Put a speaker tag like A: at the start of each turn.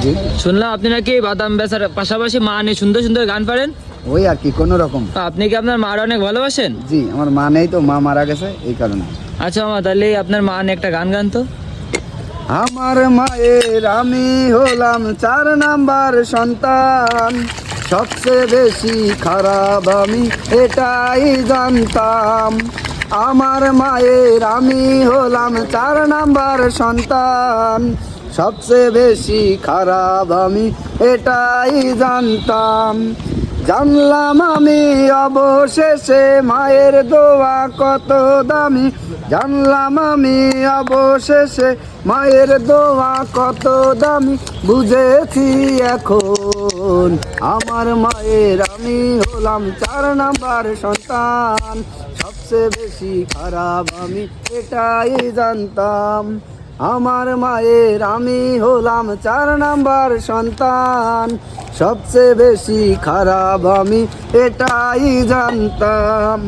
A: জি।
B: শুনলাম আপনি নাকি বাদাম বেচার পাশাপাশি মা নিয়ে সুন্দর সুন্দর গান পারেন।
A: ওই আর কি, কোনো রকম।
B: তো আপনি কি আপনার মার অনেক ভালোবাসেন?
A: জি, আমার মা নেই তো, মা মারা গেছে এই কারণে।
B: আচ্ছা মামা, তাহলে আপনার মা নিয়ে একটা গান গান তো।
A: আমার মায়ের আমি হলাম 4 নাম্বার সন্তান, সবচেয়ে বেশি খারাপ আমি এটাই জানতাম। আমার মায়ের আমি হলাম 4 নাম্বার সন্তান, সবচেয়ে বেশি খারাপ আমি এটাই জানতাম। জানলাম আমি অবশেষে মায়ের দোয়া কত দামি, জানলাম আমি অবশেষে মায়ের দোয়া কত দামি, বুঝেছি এখন আমার মায়ের আমি হলাম 4 নাম্বার সন্তান, সবচেয়ে বেশি খারাপ আমি এটাই জানতাম। আমার মায়ের আমি হলাম 4 নাম্বার সন্তান, সবচেয়ে বেশি খারাপ আমি এটাই জানতাম।